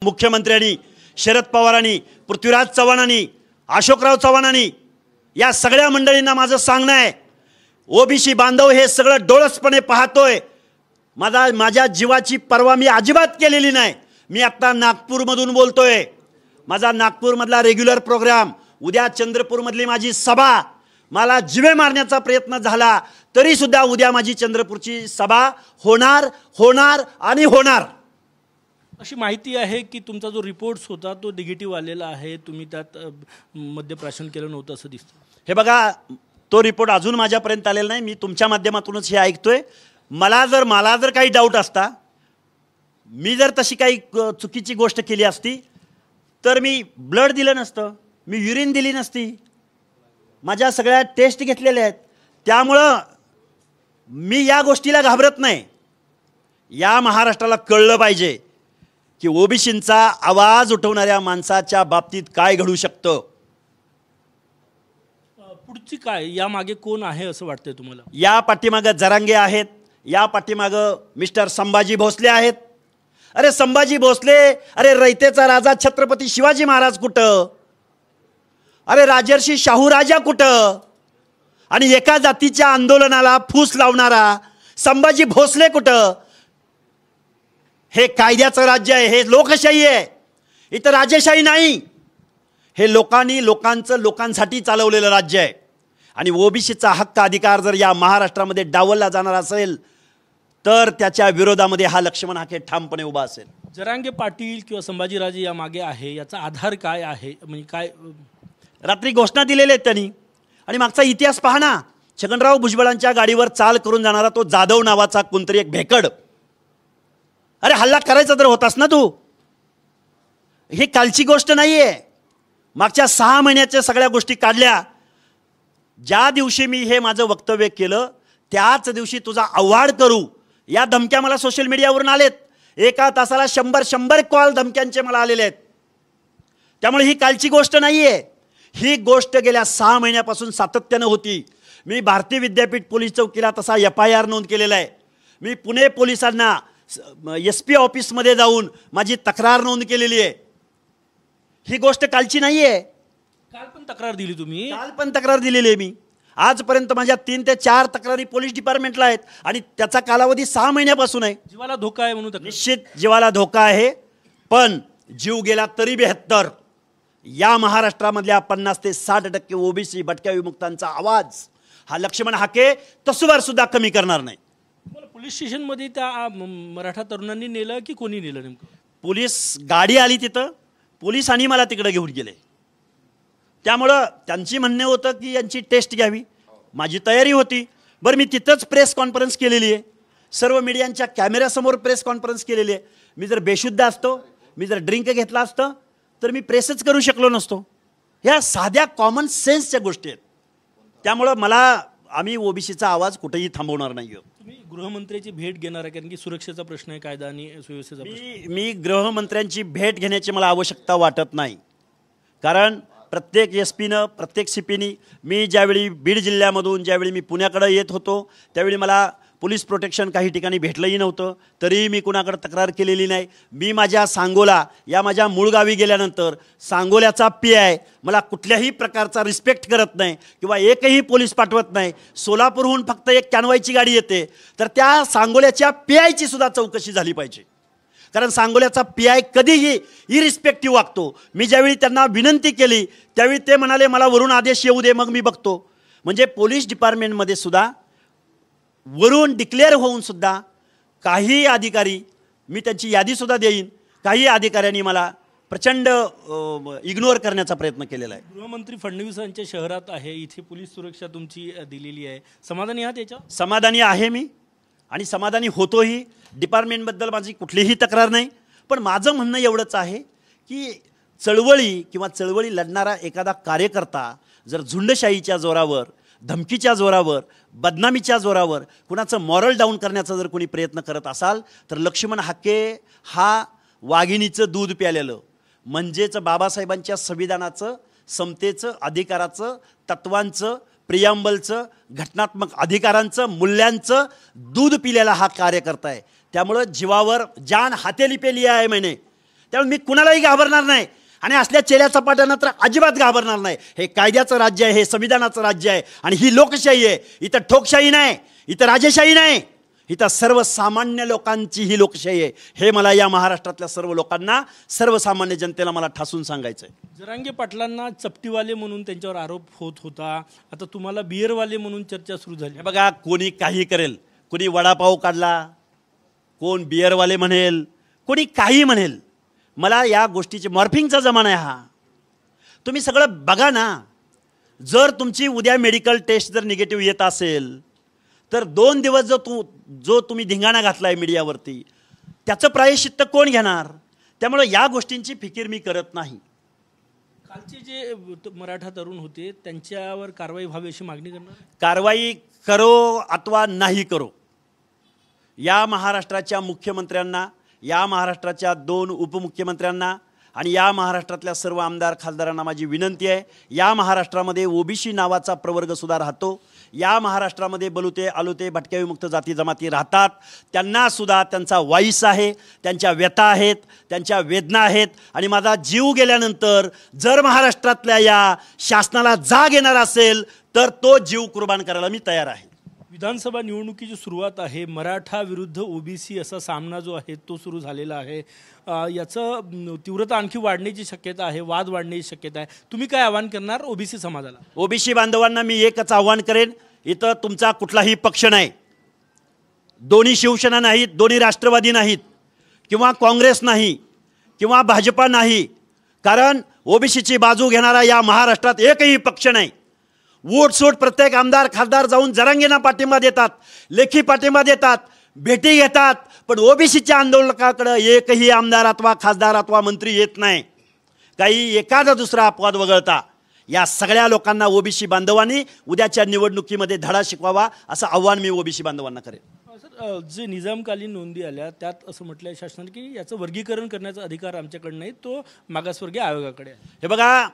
मुख्यमंत्र्यांनी, शरद पवारांनी, पृथ्वीराज चव्हाणांनी, अशोकराव चव्हाणांनी या सगळ्या मंडळींना माझं सांगणं आहे, ओबीसी बांधव हे सगळं डोळसपणे पाहतोय। माझ्या जीवाची पर्वा मी अजिबात केलेली नाही। मी आता नागपूरमधून बोलतोय। माझा नागपूरमधला रेग्युलर प्रोग्राम, उद्या चंद्रपूरमधली माझी सभा, मला जिवे मारण्याचा प्रयत्न झाला तरी सुद्धा उद्या माझी चंद्रपूरची सभा होणार आणि होणार। अशी माहिती आहे की तुमचा जो रिपोर्ट्स होता तो निगेटिव्ह आलेला आहे, तुम्ही त्यात मद्यप्राशन केलं नव्हतं असं दिसतं। हे बघा, तो रिपोर्ट अजून माझ्यापर्यंत आलेला नाही। मी तुमच्या माध्यमातूनच हे ऐकतोय। मला जर काही डाऊट असता, मी जर तशी काही चुकीची गोष्ट केली असती तर मी ब्लड दिलं नसतं, मी युरिन दिली नसती, माझ्या सगळ्या टेस्ट घेतलेल्या आहेत। त्यामुळं मी या गोष्टीला घाबरत नाही। या महाराष्ट्राला कळलं पाहिजे की ओबीसींचा आवाज उठवणाऱ्या माणसाच्या बाबतीत काय घडू शकतं। पुढची काय, या मागे कोण आहे असं वाटतंय तुम्हाला? या पाठीमागे जरांगे आहेत, या पाठीमागे मिस्टर संभाजी भोसले आहेत। अरे संभाजी भोसले, अरे रयतेचा राजा छत्रपती शिवाजी महाराज कुठं? अरे राजर्षी शाहू राजा कुठं? आणि एका जातीच्या आंदोलनाला फूस लावणारा संभाजी भोसले कुठं? हे कायद्याचं राज्य आहे, हे लोकशाही आहे, इथं राजेशाही नाही। हे लोकांसाठी चालवलेलं राज्य आहे। आणि ओबीसीचा हक्क अधिकार जर या महाराष्ट्रामध्ये डावलला जाणार असेल तर त्याच्या विरोधामध्ये हा लक्ष्मण हाके ठामपणे उभा असेल। जरांगे पाटील किंवा संभाजीराजे या मागे आहे, याचा आधार काय आहे? म्हणजे काय रात्री घोषणा दिलेल्या आहेत त्यांनी। आणि मागचा इतिहास पहा ना, छगनराव भुजबळांच्या गाडीवर चाल करून जाणारा तो जाधव नावाचा कोणतरी एक भेकड, अरे हल्ला करायचा तर होतास ना तू। ही कालची गोष्ट नाहीये, मागच्या 6 महिन्याच्या सगळ्या गोष्टी काढल्या। ज्या दिवशी मी हे माझं वक्तव्य केलं त्याच दिवशी तुझा अवॉर्ड करू या धमक्या मला सोशल मीडियावरून आलेत। एका तासाला 100 कॉल धमक्यांचे मला आलेले आहेत। त्यामुळे ही कालची गोष्ट नाहीये, ही गोष्ट गेल्या 6 महिन्यापासून सातत्यानं होती। मी भारतीय विद्यापीठ पोलीस चौकीला तसा FIR नोंद केलेला आहे। मी पुणे पोलिसांना SP ऑफिसमध्ये जाऊन माझी तक्रार नोंद केलेली आहे। ही गोष्ट कालची नाहीये। काल पण तक्रार दिली तुम्ही? काल पण तक्रार दिलेली आहे मी। आजपर्यंत माझ्या 3 ते 4 तक्रारी पोलीस डिपार्टमेंटला आहेत आणि त्याचा कालावधी 6 महिन्यापासून आहे। जीवाला धोका आहे म्हणून निश्चित जीवाला धोका आहे, पण जीव गेला तरी 72 या महाराष्ट्रामधल्या 50 ते 60% ओबीसी भटक्या विमुक्तांचा आवाज हा लक्ष्मण हाके तसुवार सुद्धा कमी करणार नाही। पोलीस स्टेशनमध्ये त्या मराठा तरुणांनी नेलं की कोणी नेलं नेमकं? पोलीस गाडी आली तिथं, पोलिसांनी मला तिकडे घेऊन गेले। त्यामुळं त्यांची म्हणणे होतं की यांची टेस्ट घ्यावी, माझी तयारी होती। बरं, मी तिथंच प्रेस कॉन्फरन्स केलेली आहे, सर्व मीडियांच्या कॅमेऱ्यासमोर प्रेस कॉन्फरन्स केलेली आहे। मी जर बेशुद्ध असतो, मी जर ड्रिंक घेतला असतं तर मी प्रेसच करू शकलो नसतो। ह्या साध्या कॉमन सेन्सच्या गोष्टी आहेत। त्यामुळं आम्ही ओबीसीचा आवाज कुठेही थांबवणार नाही आहोत। तुम्ही गृहमंत्र्यांची भेट घेणार आहे, कारण की सुरक्षेचा प्रश्न आहे, कायदा आणि सुव्यवस्थेचा प्रश्न। मी गृहमंत्र्यांची भेट घेण्याची मला आवश्यकता वाटत नाही, कारण प्रत्येक SPनं, प्रत्येक CPनी, मी ज्यावेळी बीड जिल्ह्यामधून ज्यावेळी मी पुण्याकडे येत होतो त्यावेळी मला पोलीस प्रोटेक्शन काही ठिकाणी भेटलंही नव्हतं, तरीही मी कुणाकडे तक्रार केलेली नाही। मी माझ्या सांगोला या माझ्या मूळ गावी गेल्यानंतर सांगोल्याचा PI मला कुठल्याही प्रकारचा रिस्पेक्ट करत नाही किंवा एकही पोलीस पाठवत नाही। सोलापूरहून फक्त एक कॅनवायची गाडी येते, तर त्या सांगोल्याच्या PIची सुद्धा चौकशी झाली पाहिजे, कारण सांगोल्याचा PI कधीही इरिस्पेक्टिव्ह वागतो। मी ज्यावेळी त्यांना विनंती केली त्यावेळी ते म्हणाले मला वरून आदेश येऊ दे मग मी बघतो। म्हणजे पोलीस डिपार्टमेंटमध्ये सुद्धा वरून डिक्लेअर होऊन सुद्धा काही अधिकारी, मी त्यांची यादीसुद्धा देईन, काही अधिकाऱ्यांनी मला प्रचंड इग्नोर करण्याचा प्रयत्न केलेला आहे। गृहमंत्री फडणवीसांच्या शहरात आहे, इथे पोलीस सुरक्षा तुमची दिलेली आहे, समाधानी आहात याच्या? समाधानी आहे मी आणि समाधानी होतोही। डिपार्टमेंटबद्दल माझी कुठलीही तक्रार नाही, पण माझं म्हणणं एवढंच आहे की चळवळी लढणारा एखादा कार्यकर्ता जर झुंडशाहीच्या जोरावर, धमकीच्या जोरावर, बदनामीच्या जोरावर कुणाचं मॉरल डाऊन करण्याचा जर कोणी प्रयत्न करत असाल तर लक्ष्मण हाके हा वाघिणीचं दूध प्यालेलं, म्हणजेच बाबासाहेबांच्या संविधानाचं, समतेचं, अधिकाराचं, तत्वांचं, प्रियांबलचं, घटनात्मक अधिकारांचं, मूल्यांचं दूध पिलेला हा कार्यकर्ता आहे। त्यामुळे जीवावर जान हातेली पे लिया है मैंने, त्यामुळे मी कुणालाही घाबरणार नाही आणि असल्या चेल्या चपाट्यांना तर अजिबात घाबरणार नाही. हे कायद्याचं राज्य आहे, हे संविधानाचं राज्य आहे आणि ही लोकशाही आहे. इथं ठोकशाही नाही, इथं राजेशाही नाही, इथं सर्वसामान्य लोकांची ही लोकशाही आहे. हे मला या महाराष्ट्रातल्या सर्व लोकांना, सर्वसामान्य जनतेला मला ठासून सांगायचं आहे. जरांगे पाटलांना चपटीवाले म्हणून त्यांच्यावर आरोप होत होता, आता तुम्हाला बिअरवाले म्हणून चर्चा सुरू झाली. हे बघा, कोणी काही करेल, कोणी वडापाव काढला, कोण बिअरवाले म्हणेल, कोणी काही म्हणेल. मला या गोष्टीची मॉर्फिंगचा जमाना आहे हा. तुम्ही सगळं बघा ना. जर तुमची उद्या मेडिकल टेस्ट जर निगेटिव्ह येत असेल तर 2 दिवस जो तुम्ही धिंगाणा घातला आहे मीडियावरती, त्याचं प्रायश्चित्त कोण घेणार? त्यामुळे या गोष्टींची फिकीर मी करत नाही. कालचे जे मराठा तरुण होते त्यांच्यावर कारवाई व्हावी अशी मागणी करणार. कारवाई करो अथवा नाही करो, या महाराष्ट्राच्या मुख्यमंत्र्यांना, या महाराष्ट्राच्या 2 उपमुख्यमंत्र्यांना आणि या महाराष्ट्रातल्या सर्व आमदार खासदारांना माझी विनंती आहे. या महाराष्ट्रामध्ये ओबीसी नावाचा प्रवर्गसुद्धा राहतो. या महाराष्ट्रामध्ये बलुते, आलुते, भटक्या विमुक्त जाती जमाती राहतात. त्यांनासुद्धा त्यांचा वाईस आहे, त्यांच्या व्यथा आहेत, त्यांच्या वेदना आहेत. आणि माझा जीव गेल्यानंतर जर महाराष्ट्रातल्या या शासनाला जाग येणार असेल तर तो जीव कुर्बान करायला मी तयार आहे. विधानसभा निवडणुकीची सुरुवात आहे. मराठा विरुद्ध ओबीसी असा सामना जो आहे तो सुरू झालेला आहे. याचं तीव्रता आणखी वाढण्याची शक्यता आहे, वाद वाढण्याची शक्यता आहे. तुम्ही काय आवाहन करणार ओबीसी समाजाला? ओबीसी बांधवांना मी एकच आव्हान करेन, इथं तुमचा कुठलाही पक्ष नाही, दोन्ही शिवसेना नाहीत, दोन्ही राष्ट्रवादी नाहीत, किंवा काँग्रेस नाही, किंवा भाजपा नाही. कारण ओबीसीची बाजू घेणारा या महाराष्ट्रात एकही पक्ष नाही. वोटसूट प्रत्येक आमदार खासदार जाऊन जरांगेंना पाठिंबा देतात, लेखी पाठिंबा देतात, भेटी घेतात, पण ओबीसीच्या आंदोलकाकडे एकही आमदार अथवा खासदार अथवा मंत्री येत नाही. काही एखादा दुसरा अपवाद वगळता या सगळ्या लोकांना ओबीसी बांधवांनी उद्याच्या निवडणुकीमध्ये धडा शिकवावा असं आव्हान मी ओबीसी बांधवांना करेन. सर, जे निजामकालीन नोंदी आल्या त्यात असं म्हटलं आहे शासनाने की याचं वर्गीकरण करण्याचा अधिकार आमच्याकडे नाही, तो मागासवर्गीय आयोगाकडे आहे. हे बघा,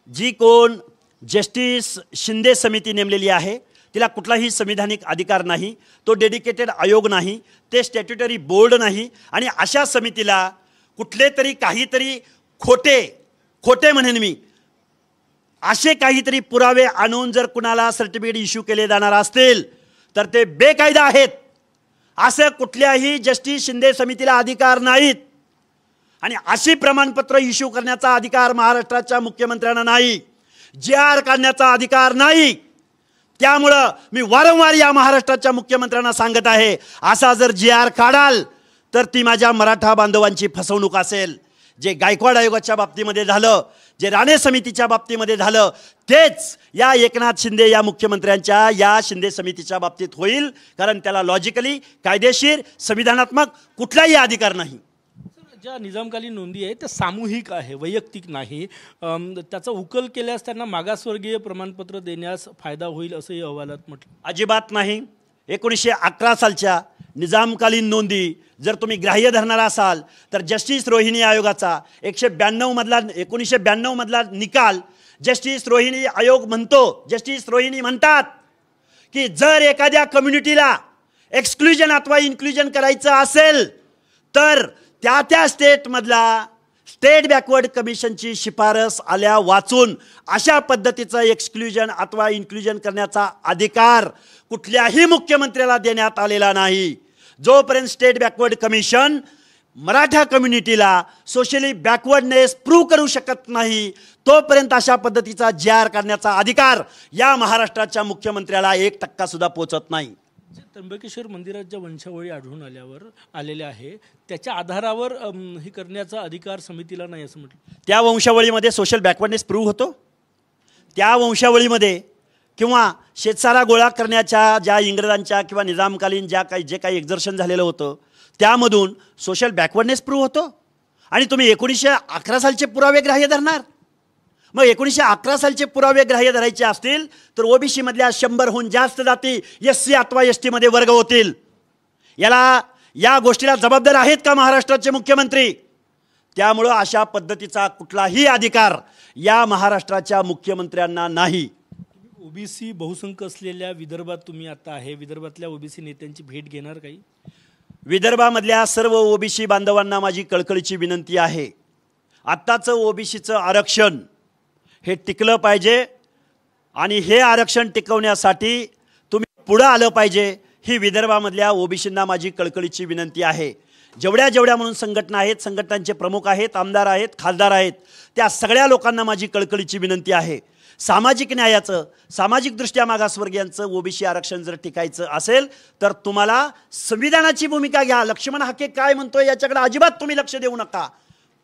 जी कोण जस्टिस शिंदे समिती नेमलेली आहे तिला कुठलाही संविधानिक अधिकार नाही, तो डेडिकेटेड आयोग नाही, ते स्टॅट्युटरी बोर्ड नाही. आणि अशा समितीला कुठले तरी काहीतरी खोटे म्हणेन मी, असे काहीतरी पुरावे आणून जर कुणाला सर्टिफिकेट इश्यू केले जाणार असतील तर ते बेकायदा आहेत. असं कुठल्याही जस्टिस शिंदे समितीला अधिकार नाहीत. आणि अशी प्रमाणपत्र इश्यू करण्याचा अधिकार महाराष्ट्राच्या मुख्यमंत्र्यांना नाही, JR काढण्याचा अधिकार नाही. त्यामुळं मी वारंवार या महाराष्ट्राच्या मुख्यमंत्र्यांना सांगत आहे, असा जर JR काढाल तर ती माझ्या मराठा बांधवांची फसवणूक असेल. जे गायकवाड आयोगाच्या बाबतीमध्ये झालं, जे राणे समितीच्या बाबतीमध्ये झालं, तेच या एकनाथ शिंदे या मुख्यमंत्र्यांच्या या शिंदे समितीच्या बाबतीत होईल. कारण त्याला लॉजिकली, कायदेशीर, संविधानात्मक कुठलाही अधिकार नाही. ज्या निजामकालीन नोंदी आहे त्या सामूहिक आहे, वैयक्तिक नाही. त्याचा उकल केल्यास त्यांना मागासवर्गीय प्रमाणपत्र देण्यास फायदा होईल असंही अहवालात म्हटलं. अजिबात नाही. 1911 सालच्या निजामकालीन नोंदी जर तुम्ही ग्राह्य धरणार असाल तर जस्टिस रोहिणी आयोगाचा 1992 मधला निकाल जस्टिस रोहिणी आयोग म्हणतो, जस्टिस रोहिणी म्हणतात की जर एखाद्या कम्युनिटीला एक्सक्लुजन अथवा इन्क्लुजन करायचं असेल तर त्या स्टेटमधला स्टेट बॅकवर्ड कमिशनची शिफारस आल्या वाचून अशा पद्धतीचं एक्सक्लुजन अथवा इन्क्लुजन करण्याचा अधिकार कुठल्याही मुख्यमंत्र्याला देण्यात आलेला नाही. जोपर्यंत स्टेट बॅकवर्ड कमिशन मराठा कम्युनिटीला सोशली बॅकवर्डनेस प्रूव्ह करू शकत नाही तोपर्यंत अशा पद्धतीचा JR काढण्याचा अधिकार या महाराष्ट्राच्या मुख्यमंत्र्याला 1% सुद्धा पोचत नाही. त्र्यंबकेश्वर मंदिरात ज्या वंशावळी आढळून आलेल्या आहे त्याच्या आधारावर हे करण्याचा अधिकार समितीला नाही असं म्हटलं. त्या वंशावळीमध्ये सोशल बॅकवर्डनेस प्रूव्ह होतो. त्या वंशावळीमध्ये किंवा शेतसारा गोळा करण्याच्या ज्या इंग्रजांच्या किंवा निजामकालीन जे काही एक्झर्शन झालेलं होतं त्यामधून सोशल बॅकवर्डनेस प्रूव्ह होतो. आणि तुम्ही 1911 सालचे पुरावे ग्राह्य धरणार. मग 1911 सालचे पुरावे ग्राह्य धरायचे असतील तर ओबीसी मधल्या 100हून जास्त जाती SC अथवा ST मध्ये वर्ग होतील. या गोष्टीला जबाबदार आहेत का महाराष्ट्राचे मुख्यमंत्री? त्यामुळं अशा पद्धतीचा कुठलाही अधिकार या महाराष्ट्राच्या मुख्यमंत्र्यांना नाही. ओबीसी बहुसंख्य असलेल्या विदर्भात तुम्ही आता आहे, विदर्भातल्या ओबीसी नेत्यांची भेट घेणार काही? विदर्भामधल्या सर्व ओबीसी बांधवांना माझी कळकळीची विनंती आहे आत्ताचं ओबीसीचं आरक्षण हे टिकलं पाहिजे आणि हे आरक्षण टिकवण्यासाठी तुम्ही पुढं आलं पाहिजे ही विदर्भामधल्या ओबीसींना माझी कळकळीची विनंती आहे. जेवढ्या म्हणून संघटना आहेत, संघटनांचे प्रमुख आहेत, आमदार आहेत, खासदार आहेत, त्या सगळ्या लोकांना माझी कळकळीची विनंती आहे. सामाजिक न्यायाचं, सामाजिकदृष्ट्या मागासवर्गीयांचं ओबीसी आरक्षण जर टिकायचं असेल तर तुम्हाला संविधानाची भूमिका घ्या. लक्ष्मण हाके काय म्हणतोय याच्याकडे अजिबात तुम्ही लक्ष देऊ नका.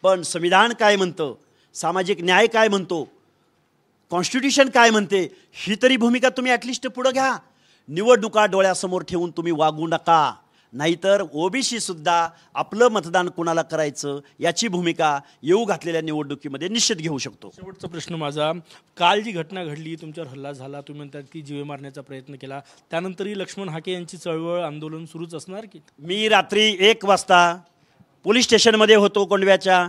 पण संविधान काय म्हणतं, सामाजिक न्याय काय म्हणतो, कॉन्स्टिट्यूशन काय म्हणते, ही तरी भूमिका तुम्ही ॲटलिस्ट पुढं घ्या. निवडणुका डोळ्यासमोर ठेवून तुम्ही वागू नका. नाहीतर ओबीसी सुद्धा आपलं मतदान कोणाला करायचं याची भूमिका येऊ घातलेल्या निवडणुकीमध्ये निश्चित घेऊ शकतो. शेवटचा प्रश्न माझा, काल जी घटना घडली, तुमच्यावर हल्ला झाला, तुम्ही म्हणतात की जीवे मारण्याचा प्रयत्न केला, त्यानंतरही लक्ष्मण हाके यांची चळवळ आंदोलन सुरूच असणार की? मी रात्री 1 वाजता पोलीस स्टेशनमध्ये होतो कोंडव्याच्या.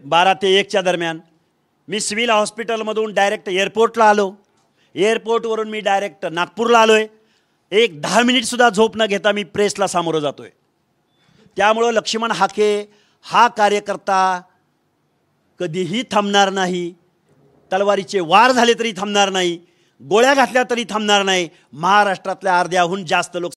12 ते 1च्या दरम्यान मी सिव्हिल हॉस्पिटलमधून डायरेक्ट एअरपोर्टला आलो. एअरपोर्टवरून मी डायरेक्ट नागपूरला आलो आहे. 10 मिनिटसुद्धा झोप न घेता मी प्रेसला सामोरं जातो आहे. त्यामुळं लक्ष्मण हाके हा कार्यकर्ता कधीही थांबणार नाही. तलवारीचे वार झाले तरी थांबणार नाही, गोळ्या घातल्या तरी थांबणार नाही. महाराष्ट्रातल्या अर्ध्याहून जास्त लोक